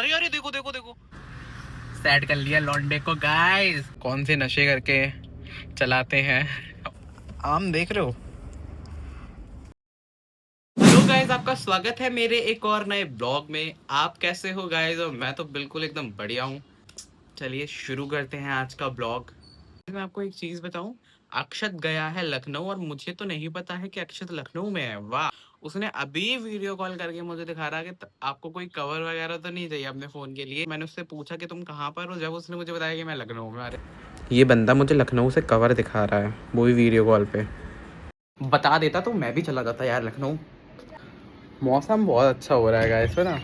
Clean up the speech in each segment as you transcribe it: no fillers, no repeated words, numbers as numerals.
अरे अरे देखो देखो देखो, सेट कर लिया लॉन्डे को गाइस। कौन से नशे करके चलाते हैं आम, देख रहे हो। हेलो गाइस, आपका स्वागत है मेरे एक और नए ब्लॉग में। आप कैसे हो गाइस? और मैं तो बिल्कुल एकदम बढ़िया हूँ। चलिए शुरू करते हैं आज का ब्लॉग। मैं आपको एक चीज बताऊं, अक्षत गया है लखनऊ और मुझे तो नहीं पता है कि अक्षत लखनऊ में है। वाह, उसने अभी वीडियो कॉल करके मुझे दिखा रहा है कि आपको कोई कवर वगैरह तो नहीं चाहिए अपने फोन के लिए। मैंने उससे पूछा कि तुम कहाँ पर हो, जब उसने मुझे बताया कि मैं लखनऊ में। अरे ये बंदा मुझे लखनऊ से कवर दिखा रहा है, वो भी वीडियो कॉल पे। बता देता तो मैं भी चला जाता यार लखनऊ। मौसम बहुत अच्छा हो रहा है गाइस पे ना।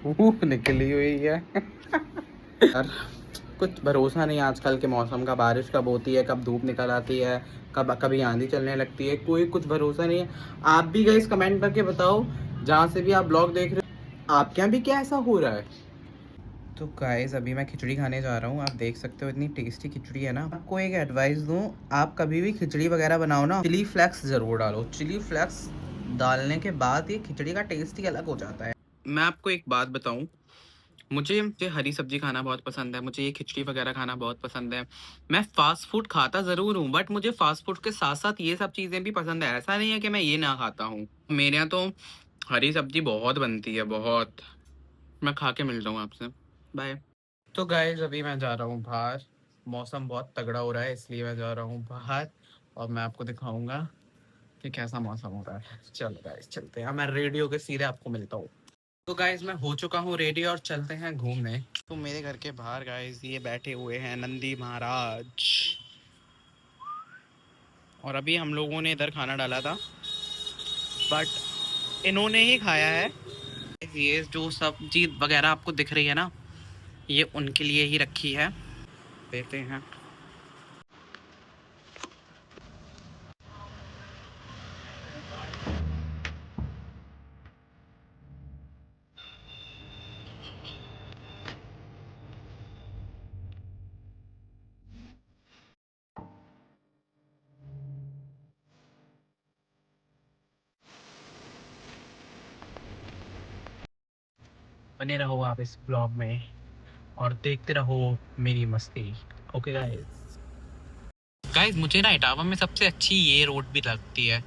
धूप निकली हुई है यार, कुछ भरोसा नहीं आजकल के मौसम का। बारिश कब होती है, कब धूप निकल आती है, कब कभी आंधी चलने लगती है, कोई कुछ भरोसा नहीं है। आप भी गाइस कमेंट करके बताओ, जहाँ से भी आप ब्लॉग देख रहे हो, आपके यहाँ भी क्या ऐसा हो रहा है। तो गाइस अभी मैं खिचड़ी खाने जा रहा हूँ। आप देख सकते हो इतनी टेस्टी खिचड़ी है ना। आपको एक एडवाइस दूँ, आप कभी भी खिचड़ी वगैरह बनाओ ना, चिली फ्लेक्स ज़रूर डालो। चिली फ्लेक्स डालने के बाद ये खिचड़ी का टेस्ट ही अलग हो जाता है। मैं आपको एक बात बताऊँ, मुझे हरी सब्जी खाना बहुत पसंद है, मुझे ये खिचड़ी वगैरह खाना बहुत पसंद है। मैं फास्ट फूड खाता ज़रूर हूँ, बट मुझे फास्ट फूड के साथ साथ ये सब चीज़ें भी पसंद है। ऐसा नहीं है कि मैं ये ना खाता हूँ। मेरे यहाँ तो हरी सब्जी बहुत बनती है, बहुत। मैं खा के मिलता हूँ आपसे। बाय। तो गाइस अभी मैं जा रहा हूँ बाहर। मौसम बहुत तगड़ा हो रहा है, इसलिए मैं जा रहा हूँ बाहर और मैं आपको दिखाऊंगा कि कैसा मौसम हो रहा है। चलो गाइस चलते हैं, मैं रेडियो के सीधे आपको मिलता हूँ। तो गाइस मैं हो चुका हूँ रेडी और चलते हैं घूमने। तो मेरे घर के बाहर गाइस ये बैठे हुए हैं नंदी महाराज, और अभी हम लोगों ने इधर खाना डाला था बट इन्होंने ही खाया है। ये जो सब्जी वगैरह आपको दिख रही है ना, ये उनके लिए ही रखी है। देते हैं। बने रहो आप इस ब्लॉग में और देखते रहो मेरी मस्ती। Okay guys. गाइस मुझे ना इटावा में सबसे अच्छी ये रोड भी लगती है।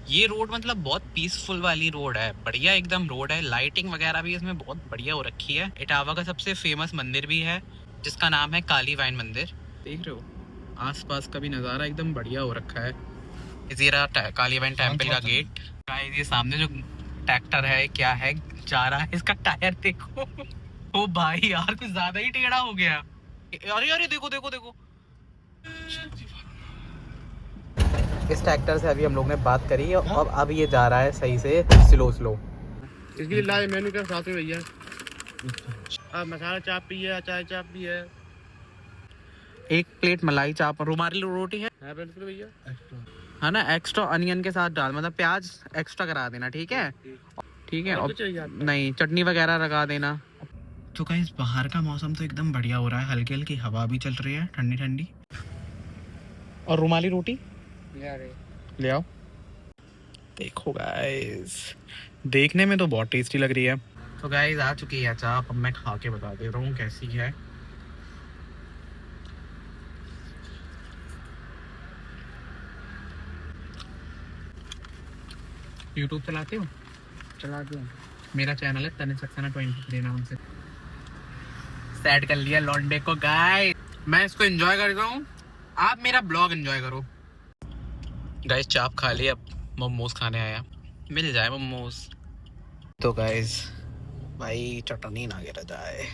ये रोड मतलब बहुत पीसफुल वाली रोड है, बढ़िया एकदम रोड है। लाइटिंग वगैरह भी इसमें बहुत बढ़िया हो रखी है। इटावा का सबसे फेमस मंदिर भी है जिसका नाम है काली वाइन मंदिर। देख रहे हो आसपास का भी नज़ारा एकदम बढ़िया हो रखा है। इसी रहा काली वाइन टेम्पल का गेट। गाइस ये सामने जो ट्रैक्टर है क्या है, जा रहा है, इसका टायर देखो ओ भाई यार कुछ ज्यादा ही टेढ़ा हो गया। अरे अरे देखो देखो देखो। इस ट्रैक्टर से अभी हम लोग ने बात करी और अब ये जा रहा है सही से स्लो स्लो। इसकी लाइव मेन्यू के साथ में भैया अब मसाला चाप भी है, अचार चाप भी है। एक प्लेट मलाई चाप और रुमाली रोटी है बिल्कुल भैया। है ना। एक्स्ट्रा अनियन के साथ डाल, मतलब प्याज एक्स्ट्रा करा देना, ठीक है। ठीक है, और और कुछ चाहिए आपको? नहीं चटनी वगैरह लगा देना। तो गाइस बाहर का मौसम तो एकदम बढ़िया हो रहा है, हल्की हल्की हवा भी चल रही है ठंडी ठंडी। और रुमाली रोटी ले आओ। देखो गाइस देखने में तो बहुत टेस्टी लग रही है। तो गाइस आ चुकी है चाप, अब मैं खा के बता दे रहा हूँ कैसी है। यूट्यूब चलाते हो? चला दो। मेरा चैनल है तनिष्क सक्सेना 23 नाम से। सेट कर लिया लॉन्डे को गाइस। मैं इसको एंजॉय कर रहा हूँ, आप मेरा ब्लॉग एंजॉय करो। गाइस चाप खा लिया, अब मोमोज खाने आया, मिल जाए मोमोज। तो गाइस भाई चटनी ना गिर जाए।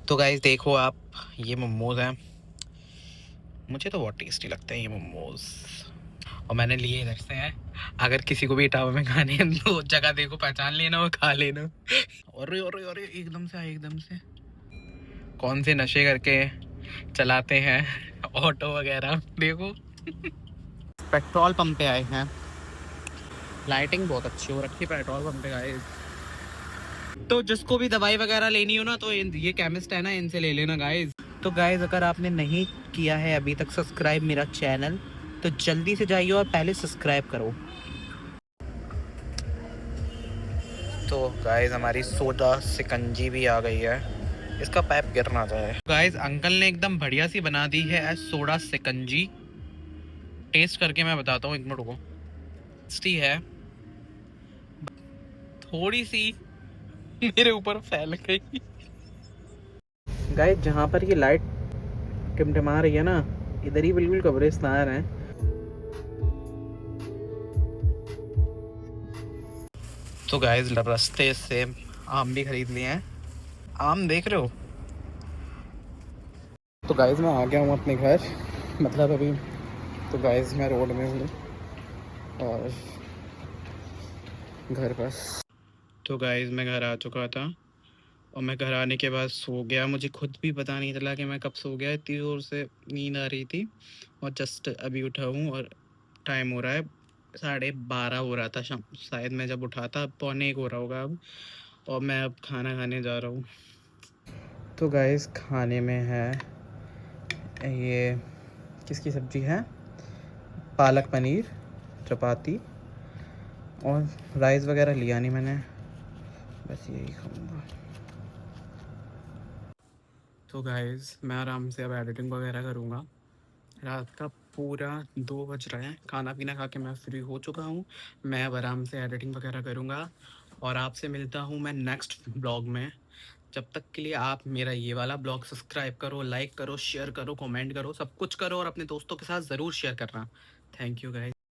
तो गाइस देखो आप, ये मोमोज हैं, मुझे तो बहुत टेस्टी लगते हैं ये मोमोज और मैंने लिए इधर से हैं। अगर किसी को भी इटावा में खाने हैं तो जगह देखो पहचान लेना और खा लेना। अरे अरे अरे एकदम से आए, एकदम से। कौन से नशे करके चलाते हैं ऑटो वगैरह देखो। पेट्रोल पंप पे आए हैं, लाइटिंग बहुत अच्छी हो रखी है पेट्रोल पंप पे गाइस। तो जिसको भी दवाई वगैरह लेनी हो ना, तो ये केमिस्ट है ना, इनसे ले लेना गाइस। तो गाइस अगर आपने नहीं किया है अभी तक सब्सक्राइब मेरा चैनल, तो जल्दी से जाइए और पहले सब्सक्राइब करो। तो गाइस हमारी सोडा शिकंजी भी आ गई है, इसका पाइप गिरना चाहिए। गाइस अंकल ने एकदम बढ़िया सी बना दी है सोडा शिकंजी। टेस्ट करके मैं बताता हूँ, एक मिनट रुको। टेस्टी है, थोड़ी सी मेरे ऊपर फैल गई। गाइस जहाँ पर ये लाइट टिमटिमा रही है ना, इधर ही बिल्कुल कब्रिस्तान है। तो गाइस रास्ते से आम भी खरीद लिए हैं। आम देख रहे हो। तो गाइस मैं आ गया हूँ अपने घर, मतलब अभी तो गाइस मैं रोड में हूँ और घर पर। तो गाइस मैं घर आ चुका था और मैं घर आने के बाद सो गया। मुझे खुद भी पता नहीं चला कि मैं कब सो गया, इतनी ज़ोर से नींद आ रही थी। और जस्ट अभी उठा हूँ और टाइम हो रहा है 12:30 हो रहा था शाम, शायद मैं जब उठा था 12:45 हो रहा होगा अब। और मैं अब खाना खाने जा रहा हूँ। तो गाइस खाने में है ये, किसकी सब्ज़ी है, पालक पनीर, चपाती और राइस वगैरह लिया नहीं मैंने, बस यही खाऊंगा। तो गाइस मैं आराम से अब एडिटिंग वगैरह करूँगा। रात का पूरा 2 बज रहे हैं, खाना पीना खा के मैं फ्री हो चुका हूँ। मैं अब आराम से एडिटिंग वगैरह करूँगा और आपसे मिलता हूँ मैं नेक्स्ट ब्लॉग में। जब तक के लिए आप मेरा ये वाला ब्लॉग सब्सक्राइब करो, लाइक करो, शेयर करो, कमेंट करो, सब कुछ करो और अपने दोस्तों के साथ ज़रूर शेयर करना। Thank you guys.